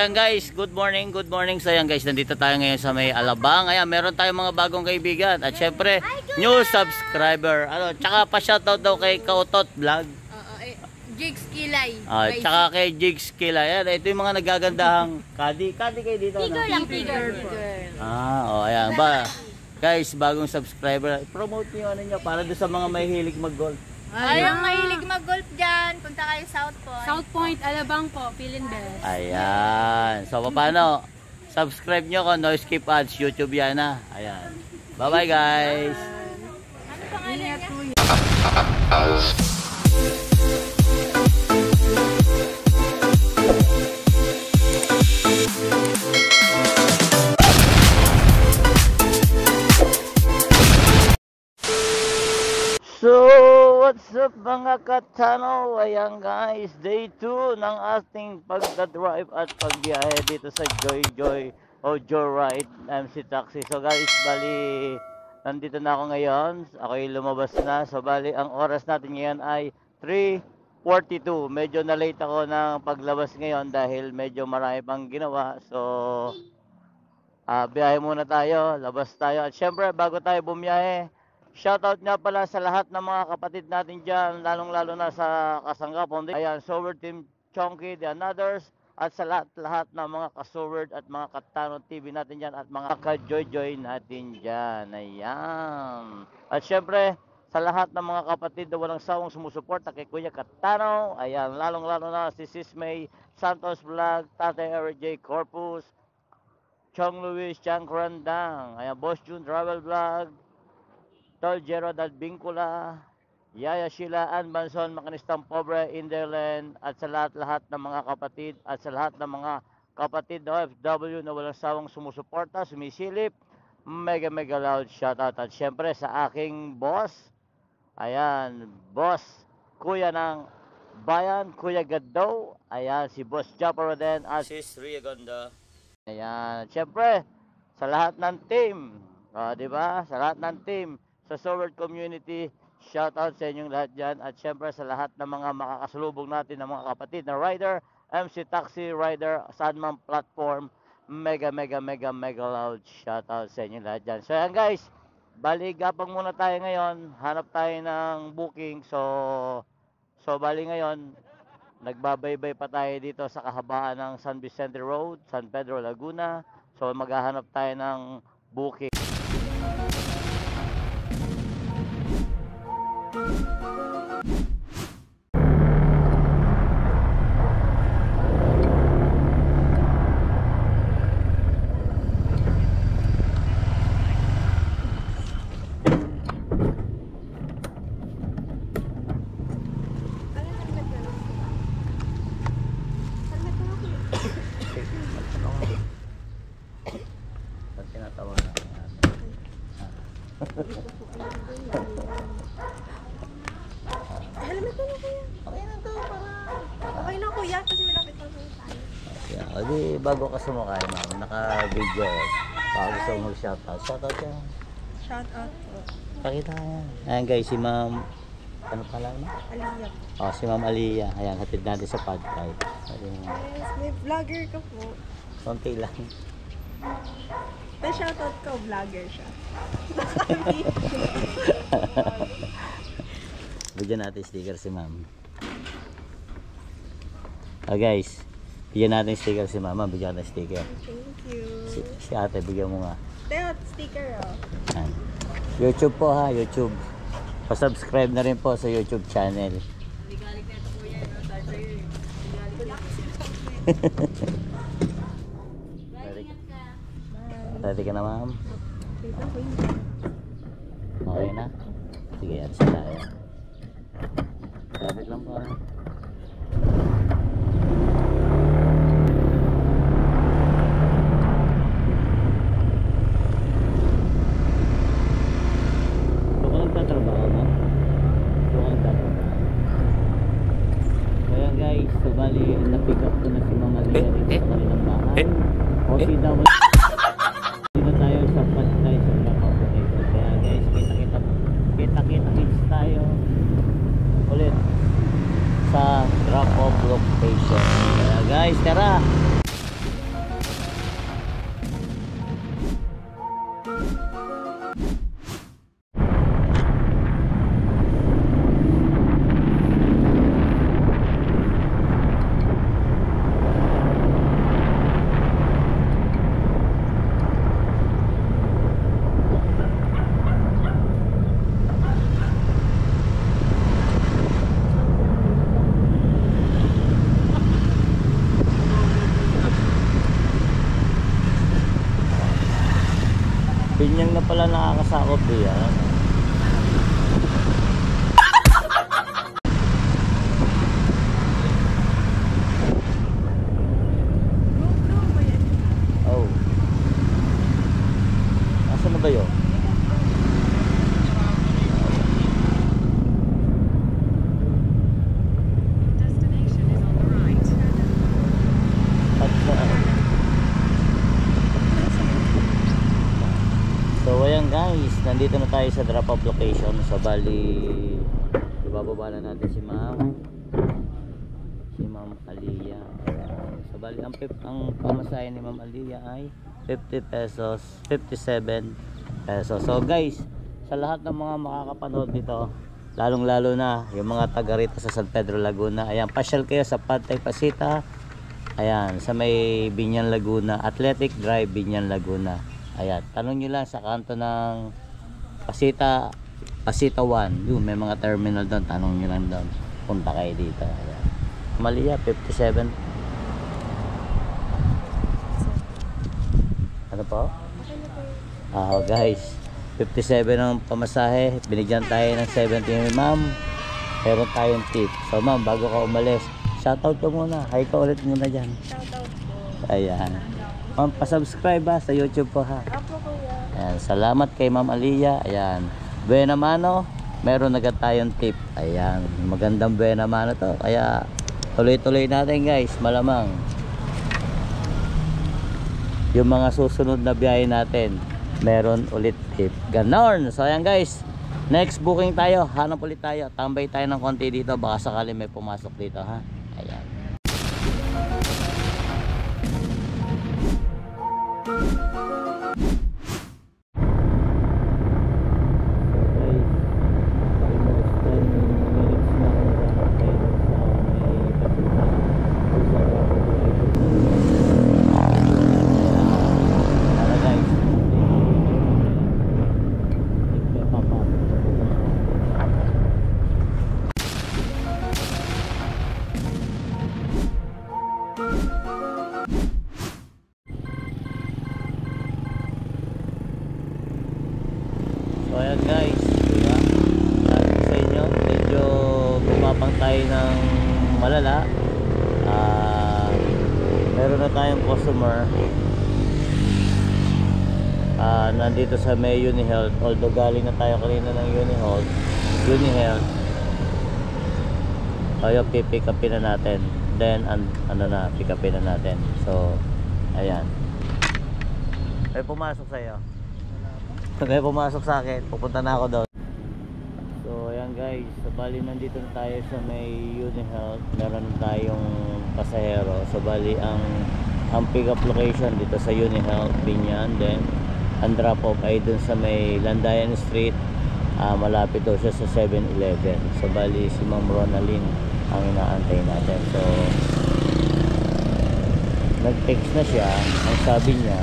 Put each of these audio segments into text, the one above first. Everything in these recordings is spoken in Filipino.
ayan guys, good morning. So ayan guys, nandito tayo ngayon sa may Alabang. Ayan, meron tayong mga bagong kaibigan. At syempre, new subscriber. Tsaka pa-shoutout daw kay Kautot Vlog. Jigs Kilay. Tsaka kay Jigs Kilay. Ayan, ito yung mga nagagandahang kadi kayo dito. Tiger lang, tiger. Ayan ba. Guys, bagong subscriber. Promote niyo ano niyo para doon sa mga mahilig mag-golf. Ayong mahilig mag-golf dyan, punta kayo South Point. South Point, Alabang po, feeling best. Ayan. So, paano? Subscribe nyo ko, no skip ads, YouTube yan na. Ayan. Bye-bye guys. Ano pangalan niya? So, what's up mga katano? Ayan guys, day 2 ng ating pagdadrive at pagbiyahe dito sa Joy o Joyride MC Taxi. So guys, bali, nandito na ako ngayon. Ako'y lumabas na. So bali, ang oras natin ngayon ay 3:42. Medyo na late ako ng paglabas ngayon dahil medyo marami pang ginawa. So, biyahe muna tayo, labas tayo. At syempre, bago tayo bumiyahe, shoutout nga pala sa lahat ng mga kapatid natin dyan, lalong-lalo na sa Kasangga. Ayan, Soward Team Chonky, The Others, at sa lahat ng mga ka-Soward at mga Katano TV natin dyan, at mga ka-Joy natin dyan. Ayan. At syempre, sa lahat ng mga kapatid na walang sawang sumusuporta kay Kuya Katano, ayan, lalong-lalo na si Sis May Santos Vlog, Tatay RJ Corpus, Chong Luis Chang Crandang, ayan, Boss June Travel Vlog, Tol Gerald Vincula, Yaya Sheila, Ann Banson, Makanistang Pobre, Inderland, at sa lahat ng mga kapatid, at sa lahat ng mga kapatid na OFW na walang sawang sumusuporta, sumisilip, mega loud shoutout. At syempre sa aking boss, ayan, boss, kuya ng bayan, Kuya Gaddaw, ayan, si Boss Japaro din, at Sis Ria Gonda. Ayan, syempre, sa lahat ng team, diba? Sa lahat ng team, sa Soward community, shout out sa inyong lahat dyan. At syempre sa lahat ng mga makakasalubong natin ng mga kapatid na rider, MC Taxi rider, saan mang platform, mega loud shout out sa inyong lahat dyan. So yan guys, bali gapang muna tayo ngayon, hanap tayo ng booking. So bali ngayon, nagbabaybay pa tayo dito sa kahabaan ng San Vicente Road, San Pedro, Laguna. So maghahanap tayo ng booking. Helmet na kuya. Okay na to, okay na kuya, kasi malapit na tayo. Yeah, di bago ka sumakay, ma'am, naka-video. Bago gusto mo mag-shoutout. Shoutout yan. Shoutout po. Pakita ka yan. Ayan guys, si ma'am, ano pala mo? Aliyah. Si ma'am Aliyah. Ayan, hatid natin sa pad ride. Yes, may vlogger ka po. Konti lang. May shoutout ka, vlogger siya. Bigyan natin sticker si ma'am. Guys, bigyan natin sticker si mama. Bigyan natin sticker. Thank you. Si ate, bigyan mo nga. Teo, sticker Ayan. YouTube po ha, YouTube. Pa-subscribe na rin po sa YouTube channel. Ligalig na ito kuya, no? Ready ka na ma'am? Okay na? Sige, alis na tayo. Lapit lang po. So bali, na-pick up ko na si Mama Lea dito sa kanilang bahay. Okay daw. Dito tayo sa Patay sa drop-off location. Kaya guys, kita-kita tayo ulit sa drop-off location. Kaya guys, tara! Binyang na pala nakakasakop diyan. Oh. Asan na ba yun? At saan? So ayan guys, nandito na tayo sa drop off location. So bali, ibababa na natin si Ma'am Aliyah. So bali, ang pamasahe ni Ma'am Aliyah ay 50 pesos, 57 pesos. So guys, sa lahat ng mga makakapanood dito, lalong lalo na yung mga taga rito sa San Pedro Laguna, ayan, pasyal kayo sa Pantay Pasita. Ayan, sa may Binyan Laguna, Athletic Drive, Binyan Laguna. Ayan, tanong nyo lang sa kanto ng Pasita 1. Yun, may mga terminal doon. Tanong nyo lang doon. Punta kayo dito. Ayan. Malia, 57. Ano po? Guys, 57 ang pamasahe. Binigyan tayo ng 70 ni Ma'am. Meron tayong tip. So Ma'am, bago ka umalis, shoutout ko muna. Hi ka ulit muna dyan. Shoutout po. Ayan. Ma'am, pasubscribe ha sa YouTube po ha. Apo kuya. Ayan, salamat kay Ma'am Aliyah. Ayan. Buena mano, meron agad tayong tip. Ayan, magandang buena mano to. Kaya tuloy-tuloy natin guys, malamang. Yung mga susunod na biyahe natin, meron ulit tip. Ganon. So ayan guys, next booking tayo. Hanap ulit tayo. Tambay tayo ng konti dito. Baka sakali may pumasok dito ha. Ayan. So ayan guys, diba? Sabi ko sa inyo, medyo gumapang tayo ng malala. Meron na tayong customer nandito sa may UniHealth. Although galing na tayo kanina ng UniHealth. Kaya pipick upin na natin. Then pick upin na natin. So ayan. May pumasok sa iyo. Kaya pumasok sa akin, pupunta na ako doon. So ayan guys, so bali nandito na tayo sa may UniHealth. Meron tayong pasahero. So bali ang pick up location dito sa UniHealth Binyan. Then ang drop off ay dun sa may Landayan Street. Malapit daw siya sa 7-Eleven. So bali si Ma'am Ronalyn ang inaantay natin. So nag-text na siya. Ang sabi niya,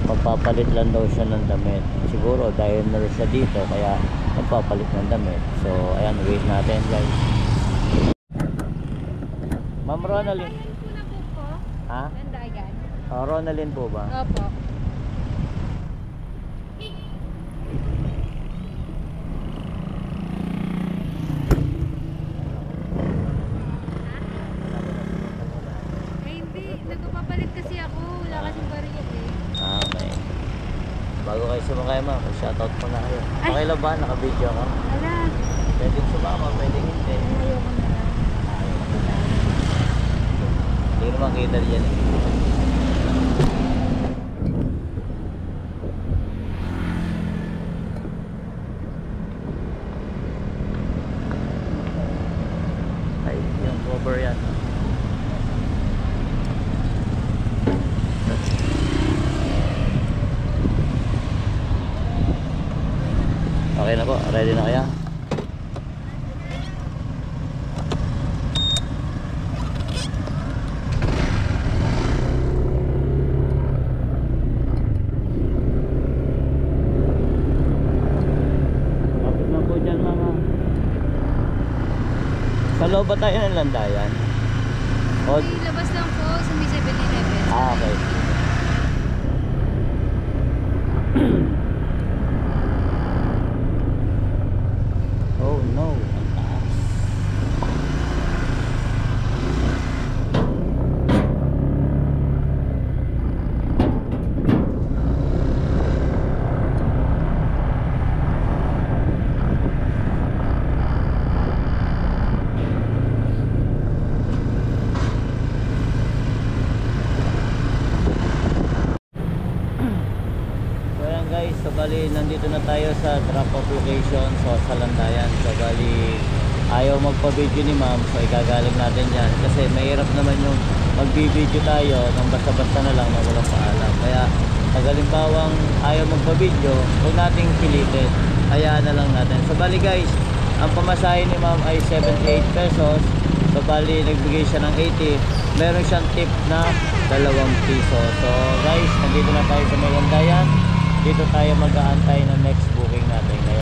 magpapalit lang daw siya ng damit. Siguro dahil nurse siya dito, kaya magpapalit ng damit. So ayan, wait natin guys. Ma'am Ronalyn. Ha? Landayan. Ronalyn po ba? Opo. Hindi, nagpapalit kasi ako. Wala kasing bariyat eh. Okay. Bago kayo sumakay ma'am, shoutout mo na kayo. Okay lang ba? Naka-video ka? Wala. Pwedeng sumama, pwedeng hindi. Ayoko na lang. Hindi ko naman kita riyan eh. Ay, yung cover yan. Okay na po, ready na kaya? Kapit na po dyan mga. Sa loob ba tayo ng Landayan? O, Labas lang po sa may 7-Eleven. okay. bali nandito na tayo sa drop-off location sa Landayan. So bali ayaw magpa-video ni ma'am, so igagaling natin yan kasi mahirap naman yung magbi-video tayo nang basta-basta na lang na walang paalam. Kaya pag halimbawang ayaw magpa-video, huwag nating pilitin, hayaan na lang natin. So bali guys, ang pamasahe ni ma'am ay 78 pesos. So bali nagbigay siya ng 80, meron siyang tip na 2 piso. So guys, nandito na tayo sa Landayan. Dito tayo mag-aantay ng next booking natin. Kaya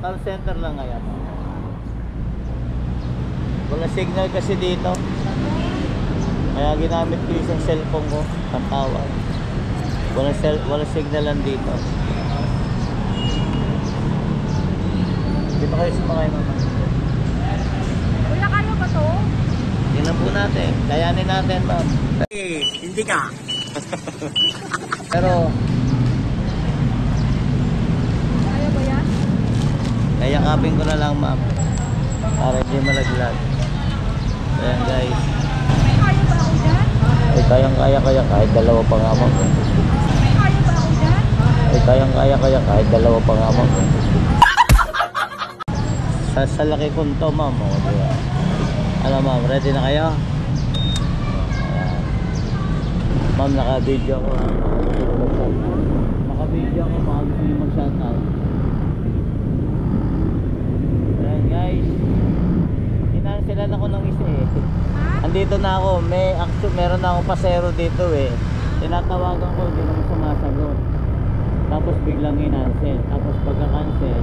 town center lang ngayon. Wala signal kasi dito. Kaya ginamit ko isang cellphone ko pang tawag. Wala signal lang dito. Dito kayo sumakay mama. Kuya, kaya ba to? Tingnan po natin. Kayanin natin ma'am. Hindi ka. Pero Kaya ba yan? kayakapin ko na lang ma'am para hindi malaglag. Ayan guys, Kaya ba ako dyan? ay kaya kahit dalawa pa nga ma'am. Kaya ba ako dyan? Ay kaya kahit dalawa pa nga ma'am. Sa laki kunto ma'am, oh, diba? Ano ma'am, ready na kayo? Ayan. Ma'am, naka-video ko. Naka-video ko, baka gusto nyo mag-shoutout. Ayan guys, kinansilan ako ng isa eh. Andito na ako, meron na akong pasero dito eh. Tinatawagan ko, hindi naman sumasagot. Tapos biglang inansel. Tapos pagka-cancel,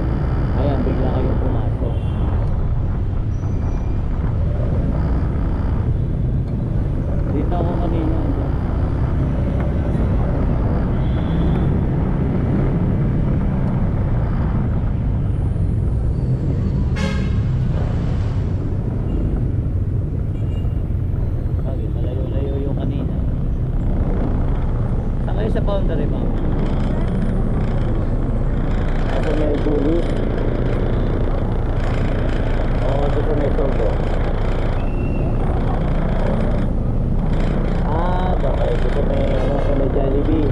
ayan, bigla kayong pumasok. Dito ako kanina. Bakit? Malayo-layo yung kanina. Saan kayo sa boundary, ma'am? Ako may gulis. Oo, dito may sogo. Okay, dito may sa may Jollibee.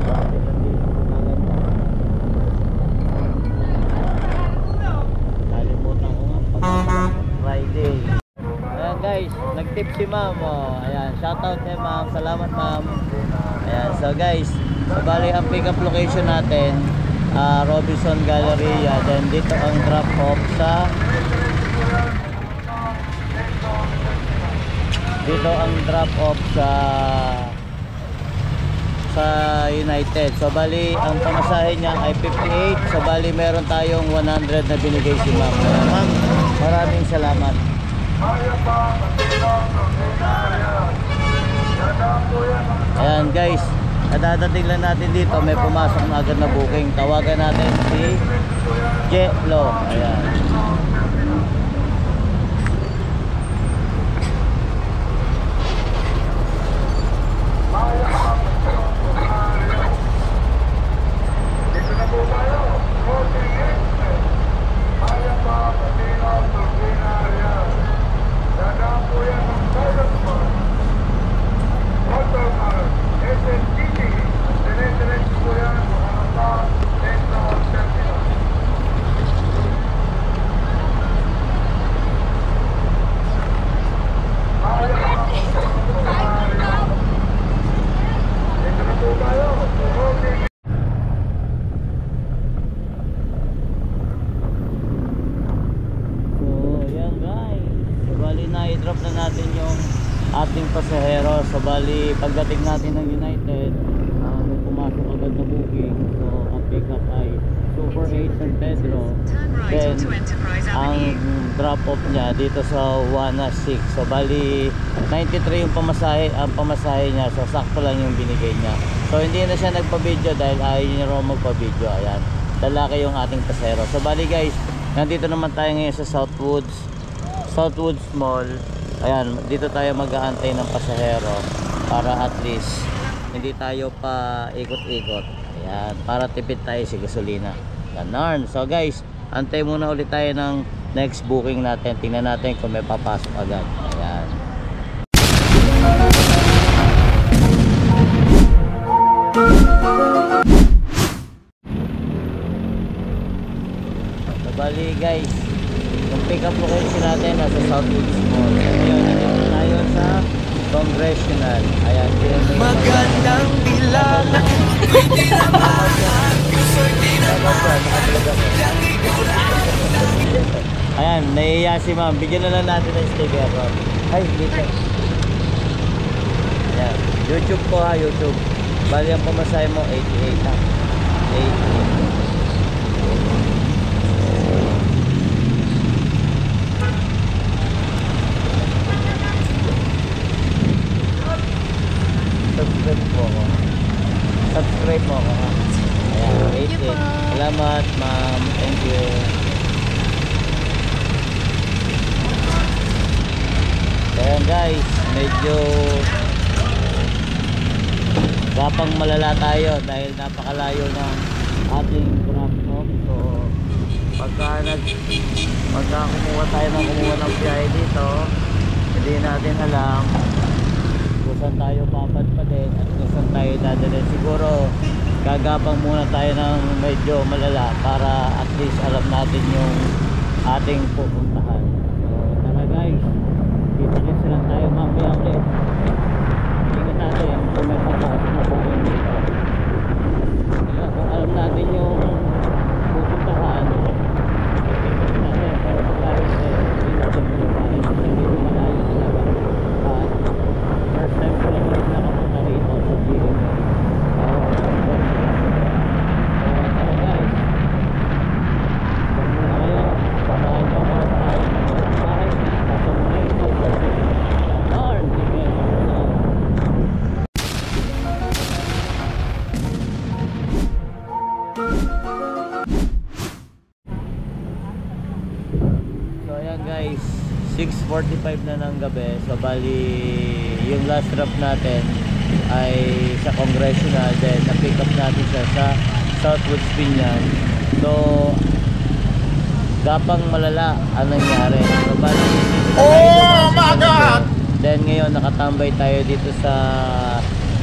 Bakit nandito magaganda? Kalimutan ko nga pag Friday. Ayan guys, nag-tip si ma'am. Oh. Ayan, shoutout kay ma'am. Salamat ma'am. Ayan, so guys, bali ang pick up location natin, Robinson Galleria. Then dito ang drop off sa United. So bali ang pamasahe niya ay 58. So bali meron tayong 100 na binigay si ma'am. Ma'am, maraming salamat. Ayan guys, kadadating lang natin dito, may pumasok na agad na booking. Tawagan natin si Jelo. Ayan. I-drop na natin yung ating pasahero. So bali pagdating natin ng United, may pumasok agad na booking. So ang pick up ay Super 8 San Pedro. Then, ang drop-off niya dito sa 106. So, bali, 93 yung pamasahe, ang pamasahe niya. So, sakto lang yung binigay niya. So, hindi na siya nagpa-video dahil ayaw niya raw magpa-video. Ayan. Lalaki yung ating pasero. So, bali guys, nandito naman tayo ngayon sa Southwoods Mall. Ayan, dito tayo mag-aantay ng pasahero para at least hindi tayo pa ikot-ikot. Ayan, para tipid tayo sa gasolina. Ganon. So guys, antay muna ulit tayo ng next booking natin. Tingnan natin kung may papasok agad. Ayan. So, bali guys, yung pick up location natin nasa Southwoods Mall. Ngayon, nandito tayo sa Congressional. Ayan, magandang bilang. Ayan, naiiya si ma'am. Bigyan na lang natin ng sticker. Ay, dito. Ayan, YouTube po ha, YouTube. Bali ang pamasahe mo, 88 ha. 88. Subscribe po ako. Subscribe mo ako ha. Ayan, 88. Salamat ma'am. Thank you. Ayan guys, medyo gapang malala tayo dahil napakalayo ng ating drop off. So pagka kumuha tayo ng biyahe dito, hindi natin alam kung saan tayo papadpadin at kung saan tayo dadalhin. Siguro gagapang muna tayo ng medyo malala para at least alam natin yung ating pupuntahan. So tara guys, kita-kits lang tayo mamaya ulit. Ingat natin kung may papasok na booking dito. Kaya kung alam natin yung pupuntahan natin, pero pagkarin hindi natin pupuntahan kasi hindi malayo talaga. At first time ko lang ulit nakapunta rito sa GMA. Tara guys, huwag muna kayo, samahan nyo ako sa bahay. Sasamunin ko Lord, so ayan guys, 6:45 na ng gabi. So bali yung last drop natin ay sa Congressional, then na-pick up natin siya sa Southwoods Pinyan. So gapang malala ang nangyari. So bali oh my God! Then ngayon nakatambay tayo dito sa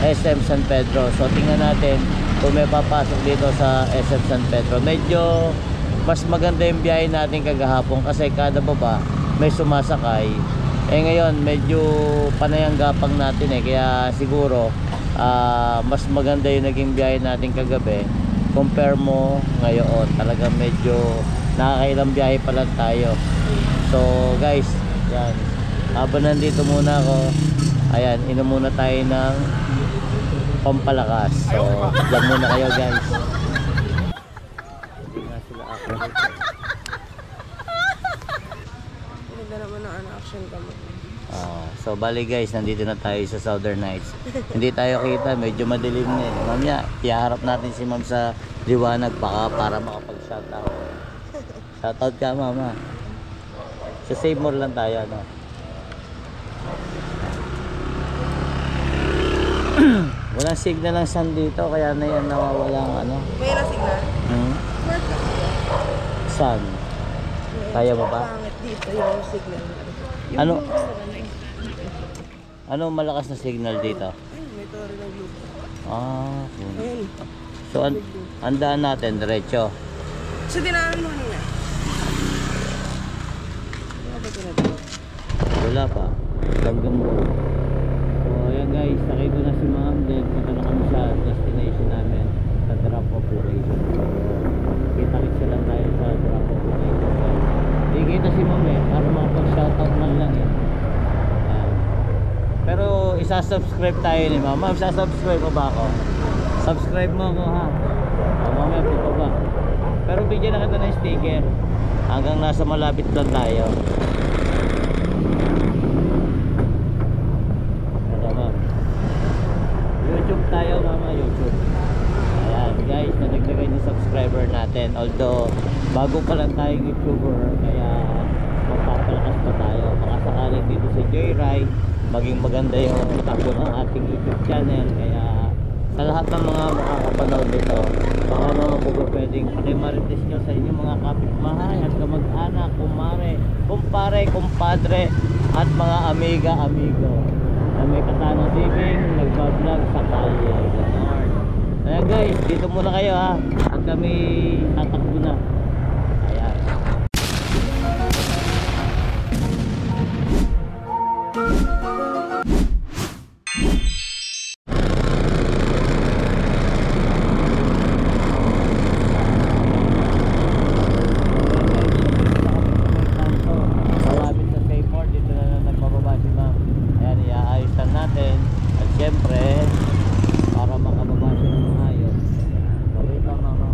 SM San Pedro. So tingnan natin kung may papasok dito sa SM San Pedro. Medyo mas maganda yung biyahe natin kagahapon kasi kada baba may sumasakay. Eh ngayon medyo panay ang gapang natin kaya siguro mas maganda yung naging biyahe natin kagabi compare mo ngayon. Talaga medyo nakakailang biyahe pa lang tayo. So guys, yan, habang nandito muna ako, ayan, inom muna tayo ng pampalakas. So dyan muna kayo guys. Hindi nga sila ako. Ganda naman ang action kamo. So bali guys, nandito na tayo sa Southern Nights. Hindi tayo kita, medyo madilim na eh. Mamaya, iharap natin si ma'am sa liwanag baka para makapag-shoutout. Shoutout ka mama. Sa Save More lang tayo, ano. Walang signal ang sun dito, kaya na yan nawawalang ano. May na signal? Work ka. Sun. Kaya mo ba? Pangit dito yung signal. Yung Ano? blue color na Ano malakas na signal dito? may toro ng blue. Yun. Ayun. So ang daan natin diretso. So dinaanan mo kanina? Wala ba ito na dito? Wala pa. Hanggang mo. So ayan guys, sakay ko na si ma'am. Then punta na kami sa destination namin sa drop-off location. So kita-kits lang tayo sa drop-off location. Hindi kita si ma'am para makapag-shoutout man lang Ayan. Pero isa-subscribe tayo ni ma'am. Ma'am, isa-subscribe mo ba ako? Subscribe mo ako ha. Mamaya po ba? Pero bigyan na kita ng sticker. hanggang nasa malapit lang tayo. Ano ma'am? YouTube tayo mama, YouTube. Ayan guys, nadagdagan yung subscriber natin. Although bago pa lang tayong YouTuber, kaya magpapalakas pa tayo. Baka sakaling dito sa Joyride maging maganda yung takbo ng ating YouTube channel. Kaya sa lahat ng mga makakapanood dito, baka naman po pwedeng pakimarites nyo sa inyong mga kapitbahay at kamag-anak, kumare, kumpare, kumpadre at mga amiga, amigo na may katanong living, nagbablog sa kalye. Ganon. Ayan guys, dito muna kayo ha at kami tatakbo na. Ayan. Malapit sa Seymour, dito na nagbababa si ma'am. Ayan, iaayos lang natin. At syempre, para makababa siya ng maayos. Wait lang mama.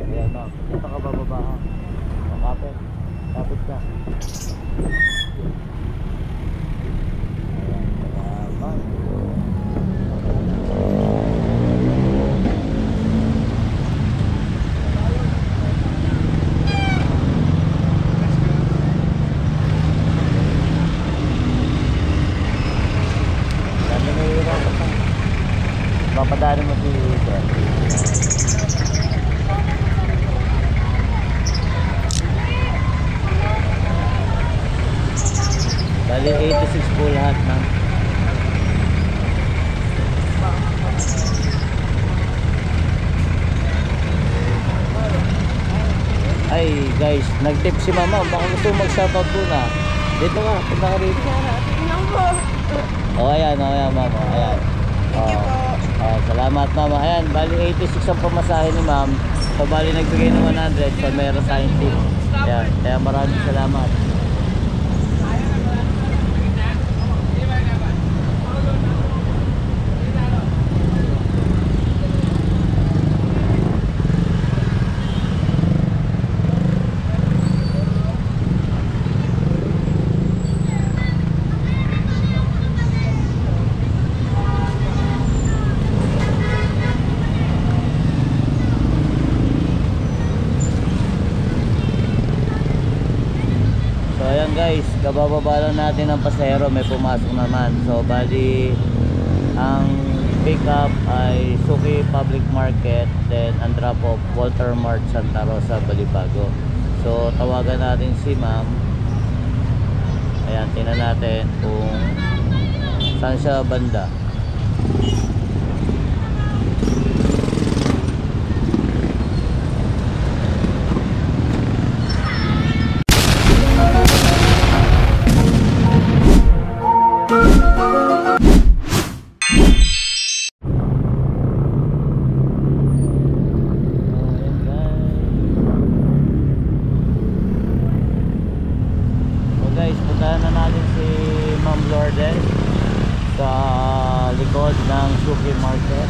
Ayan ma'am, dito ka bababa ha. Makapit. Kapit ka. Ayan, salamat. Dami na yung hirap ka. Mapadali mo si Sir. Bali 86 po lahat ma'am. Ay guys, nag-tip si mama. Baka gusto mag-shoutout po na. Dito ka, punta ka rito. Oh, ayan mama. Ayan. Oh, salamat mama. Ayan, bali 86 ang pamasahe ni ma'am. So bali nagbigay ng 100. So meron tayong tip. Ayan, kaya maraming salamat. Guys, kabababa lang natin ng pasahero, may pumasok naman. So bali ang pick up ay Suki Public Market, then ang drop off Walter Mart Santa Rosa, Balibago. So tawagan natin si ma'am. Ayan, tingnan natin kung saan siya banda. Puntahan na natin si Ma'am Lourdes sa likod ng Suki Market.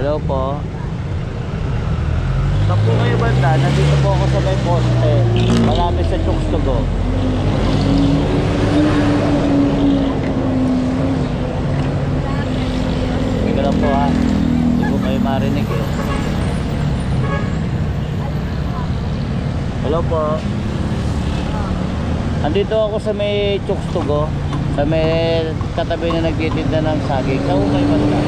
Hello po. Saan po kayo banda? Nandito po ako sa may poste. Malapit sa Chukstugo. Hindi lang po ha. Hindi po kayo marinig eh. Hello po. Andito ako sa may Chukstugo. Sa may katabi na nagtitinda ng saging. Saan po kayo banda?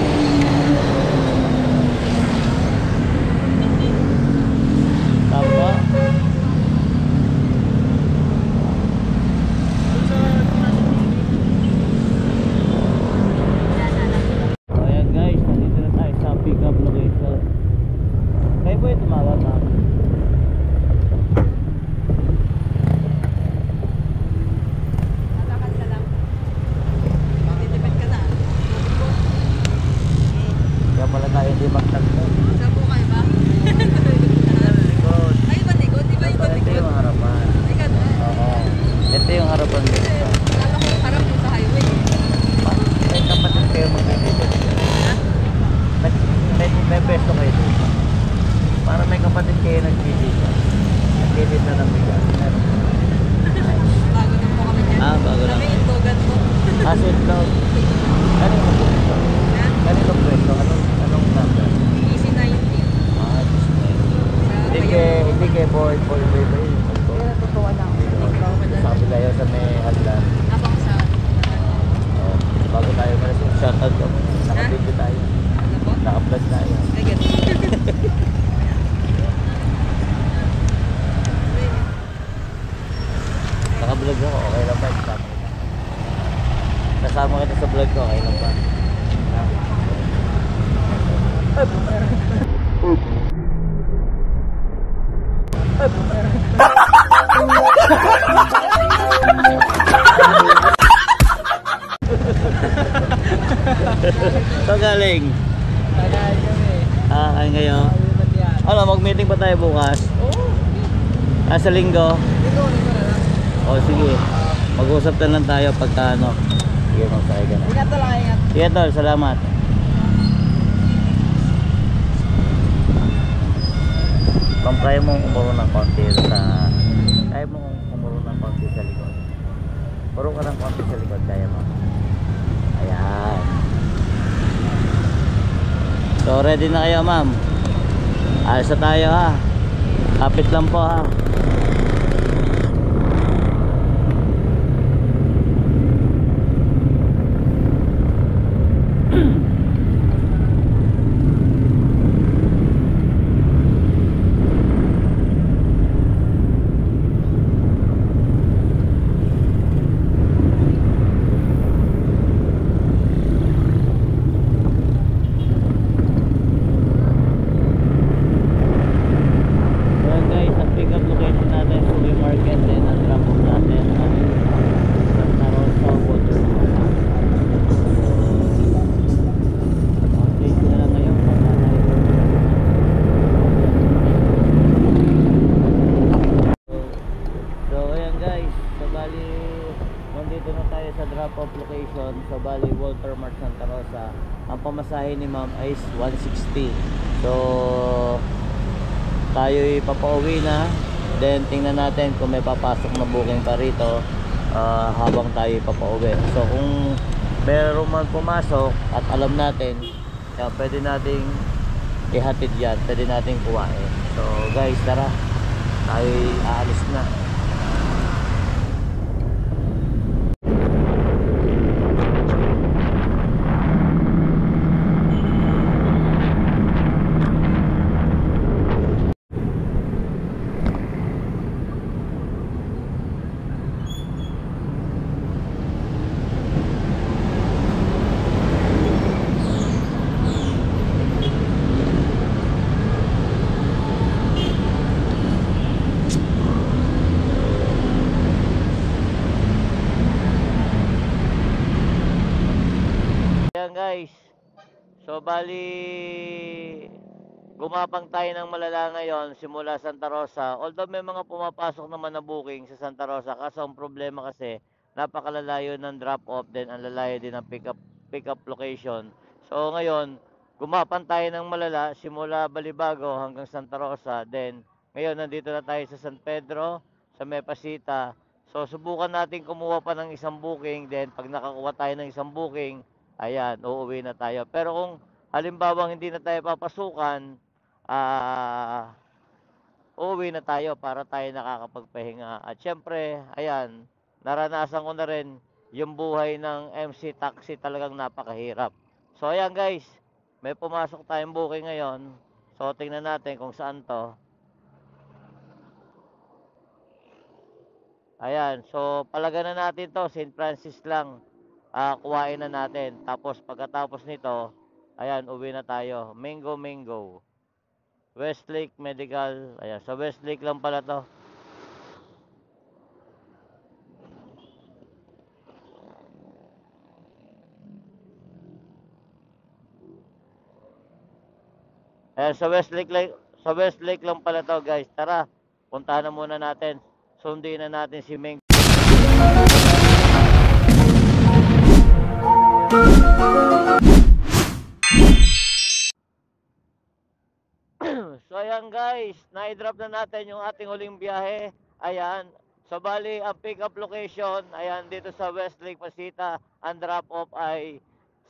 Tama. Acid vlog. Kanino pwesto? Kanino pwesto? Anong number? Easy 90. Ah, just hindi kay boy ba yun? Kaya totoo lang. Ikaw ka dyan. Sa kabila yun sa may hadlan. Abang sa... Oh, bago tayo malas yung shoutout ko. Naka-video tayo. Ano po? Naka-vlog tayo. Ay, ganun. Naka-vlog ako, okay lang ba? Kasama kita sa vlog ko, okay lang ba? So galing? Tagay kami. Kaya ngayon. Ano, mag-meeting pa tayo bukas? Oo. Sa linggo? Ikaw na lang. O sige, mag-usap na lang tayo pagka ano. Sige, magsakay ka na. Ingat na lang, ingat. Sige tol, salamat. Kung kaya mong umuro ng konti kaya mong umuro ng konti sa likod. Puro ka ng konti sa likod, kaya mo. Ayan. So ready na kayo ma'am? Alis na tayo ha. Kapit lang po ha. So bali Walter Mart Santa Rosa. Ang pamasahe ni ma'am ay 160. So tayo ipapauwi na. Then tingnan natin kung may papasok na booking pa rito habang tayo ipapauwi. So kung meron man pumasok at alam natin, pwede nating ihatid yan, pwede nating kuhain. So guys, tara, tayo aalis na. Guys, so bali gumapang tayo ng malala ngayon simula Santa Rosa. Although may mga pumapasok naman na booking sa Santa Rosa, kaso ang problema kasi napakalalayo ng drop off, then ang lalayo din ng pick up location. So ngayon gumapang tayo ng malala simula Balibago hanggang Santa Rosa, then ngayon nandito na tayo sa San Pedro, sa Mepasita. So subukan natin kumuha pa ng isang booking, then pag nakakuha tayo ng isang booking, ayan, uuwi na tayo. Pero kung halimbawa hindi na tayo papasukan, uuwi na tayo para tayo nakakapagpahinga. At syempre, ayan, naranasan ko na rin yung buhay ng MC taxi, talagang napakahirap. So ayan guys, may pumasok tayong booking ngayon. So tingnan natin kung saan to. Ayan, so palaganan natin to, St. Francis lang. Kuhain na natin. Tapos pagkatapos nito, ayan, uwi na tayo. Mingo. Westlake Medical. Ayan, sa Westlake lang pala to. Ayan, sa Westlake lang pala to, guys. Tara, puntahan na muna natin. Sundin na natin si Ming. So ayan guys, na-drop na natin yung ating huling biyahe. Ayan. So bali, ang pick-up location, ayan, dito sa Westlake, Pasita. Ang drop-off ay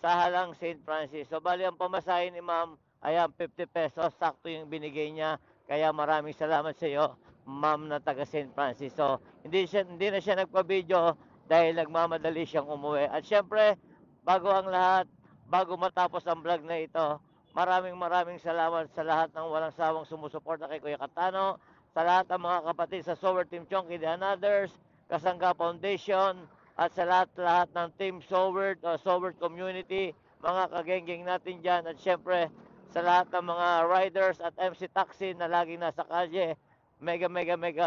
sa Halang St. Francis. So bali, ang pamasahe ni ma'am, ayan, 50 pesos. Sakto yung binigay niya. Kaya maraming salamat sa iyo, ma'am na taga St. Francis. So, hindi na siya nagpa-video dahil nagmamadali siyang umuwi. At syempre, bago ang lahat, bago matapos ang vlog na ito, maraming salamat sa lahat ng walang sawang sumusuporta kay Kuya Katano, sa lahat ng mga kapatid sa Sower Team Chonky and others, Kasangga Foundation, at sa lahat ng Team Sower o Sower Community, mga kagengging natin dyan, at syempre, sa lahat ng mga riders at MC Taxi na laging nasa kalye, mega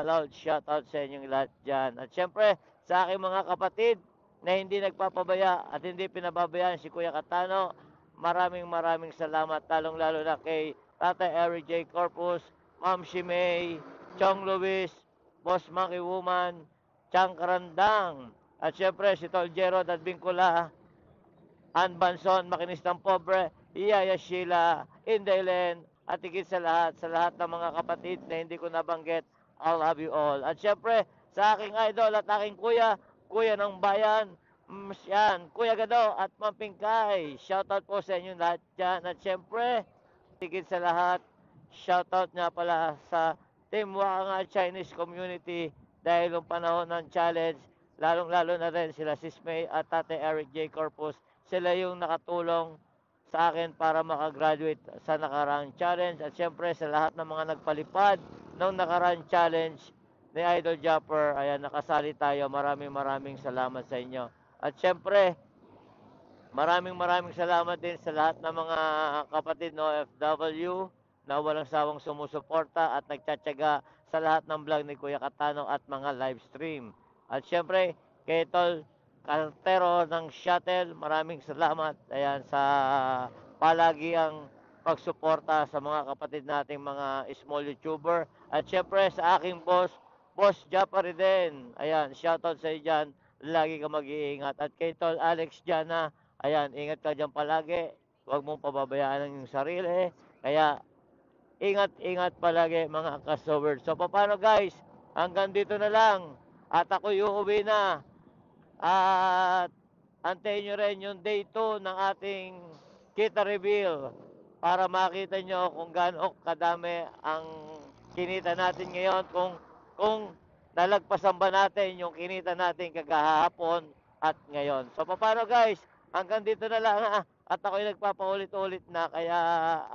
loud shoutout sa inyong lahat dyan. At syempre, sa aking mga kapatid na hindi nagpapabaya at hindi pinababayaan si Kuya Katano, maraming salamat, talong-lalo na kay Tatay Eric J. Corpus, Ma'am Shimei, Chong Luis, Boss Maki Woman, Chang Karandang, at syempre si Tol Gerald at Bingkula, Ann Banson, Makinistang Pobre, Iyaya Sheila, Indelen, at higit sa lahat ng mga kapatid na hindi ko nabanggit, I love you all. At syempre, sa aking idol at aking kuya ng bayan, yan, Kuya Gado at Ma'am Pingkay, shoutout po sa inyo lahat dyan. At syempre, higit sa lahat, shoutout nga pala sa Team Wakanga Chinese Community dahil yung panahon ng challenge, lalong-lalo na rin sila Sis May at Tate Eric J. Corpus, sila yung nakatulong sa akin para makagraduate sa nakaraang challenge. At syempre sa lahat ng mga nagpalipad ng nakaraang challenge ni Idol Japper, ayan, nakasali tayo. Maraming salamat sa inyo. At syempre, maraming salamat din sa lahat ng mga kapatid no OFW na walang sawang sumusuporta at nagtsatsaga sa lahat ng vlog ni Kuya Katano at mga live stream. At syempre, kay Tol Cartero ng Shuttle, maraming salamat, ayan, sa palagiang pagsuporta sa mga kapatid nating mga small YouTuber. At syempre sa aking boss Japari din, ayan, shoutout sa iyo dyan, lagi ka mag-iingat. At kay Tol Alex Jana, ayan, ingat ka dyan palagi, huwag mong pababayaan ang iyong sarili, kaya ingat palagi mga ka-Sower. So paano guys, hanggang dito na lang, at ako uuwi na. At antayin nyo rin yung day 2 ng ating kita reveal para makita nyo kung gaano kadami ang kinita natin ngayon, kung nalagpasan ba natin yung kinita natin kagahapon at ngayon. So paano guys, hanggang dito na lang ha? At ako'y nagpapaulit-ulit na, kaya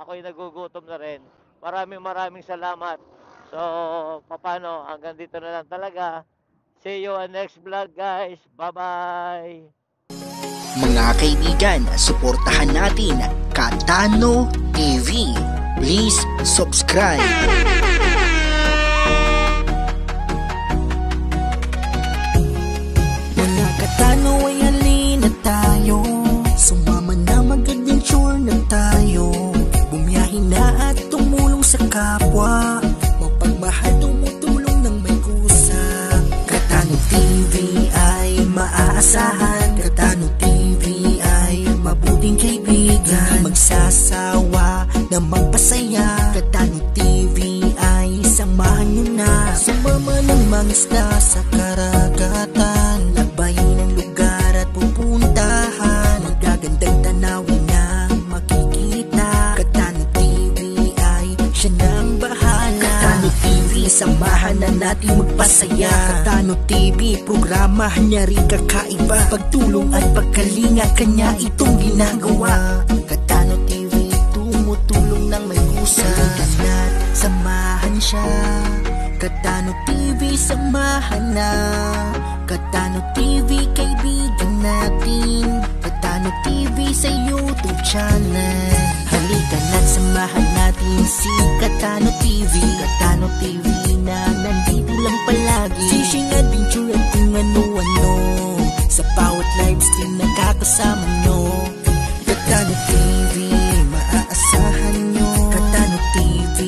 ako'y nagugutom na rin. Maraming salamat. So paano, hanggang dito na lang talaga. See you on next vlog guys. Bye-bye. Mga kaibigan, suportahan natin Katano TV. Please subscribe. Mga Katano ay halina tayo, sumama na mag-adventure na tayo, bumiyahin na at tumulong sa kapwa, mapagmahal tumutulong ng may kusa. Katano TV ay maaasahan, Katano TV ay mabuting kaibigan, magsasawa na magpasaya. Katano TV ay samahan nyo na, sumama ng mga isda sa karagatan, labayin ang lugar at pupuntahan, magagandang tanawin na makikita. Katano TV ay siya nang bahala. Katano TV, samahan na natin magpasaya. Katano TV, programa niya rin kakaiba, pagtulong at pagkalinga kanya itong ginagawa. Katano TV, tumutulong ng may kusa, at samahan siya. Katano TV, samahan na. Katano TV, kaibigan natin. Katano TV sa YouTube channel. Halika na't samahan natin si Katano TV. Katano TV na nandito lang palagi, fishing adventure at kung ano-ano, sa bawat live stream nakakasama nyo. Katano TV, maaasahan nyo. Katano TV,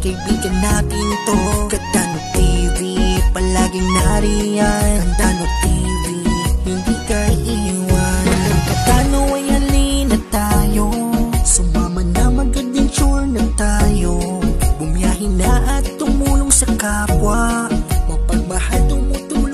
kaibigan natin to. Katano TV, palaging nariyan. Katano TV, hindi ka iiwan. Katano ay halina tayo, sumama na mag-adventure na tayo, bumiyahin na at tumulong sa kapwa, mapagmahal tumutulong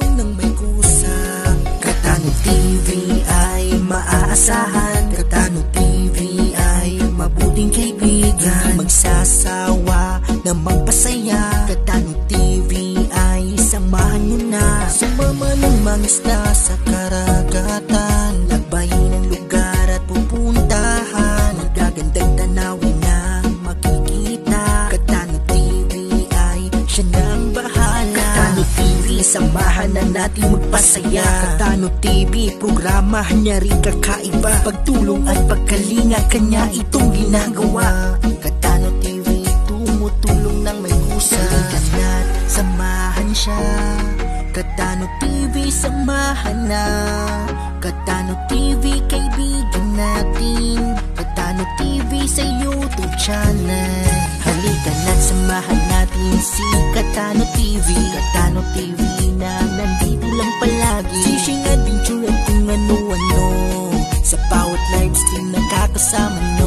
maasahan. Katano TV ay mabuting kaibigan, magsasawa na magpasaya. Katano TV ay samahan nyo na. Sumama ng mangisda sa karagatan, lakbayin ang lugar at pupuntahan. Magagandang tanawin na makikita. Katano TV ay siya nang bahala. Katano TV, samahan na natin magpasaya. Katano TV, programa niya rin kakaiba. Pagtulong at pagkalinga, kanya itong ginagawa. Katano TV, tumutulong ng may kusa. Halika na't samahan siya. Katano TV, samahan na. Katano TV, kaibigan natin. Katano TV sa YouTube channel. Halika na't samahan natin si Katano TV. Katano TV na nandito lang palagi. Fishing adventure at kung ano-ano, sa bawat live stream nakakasama nyo.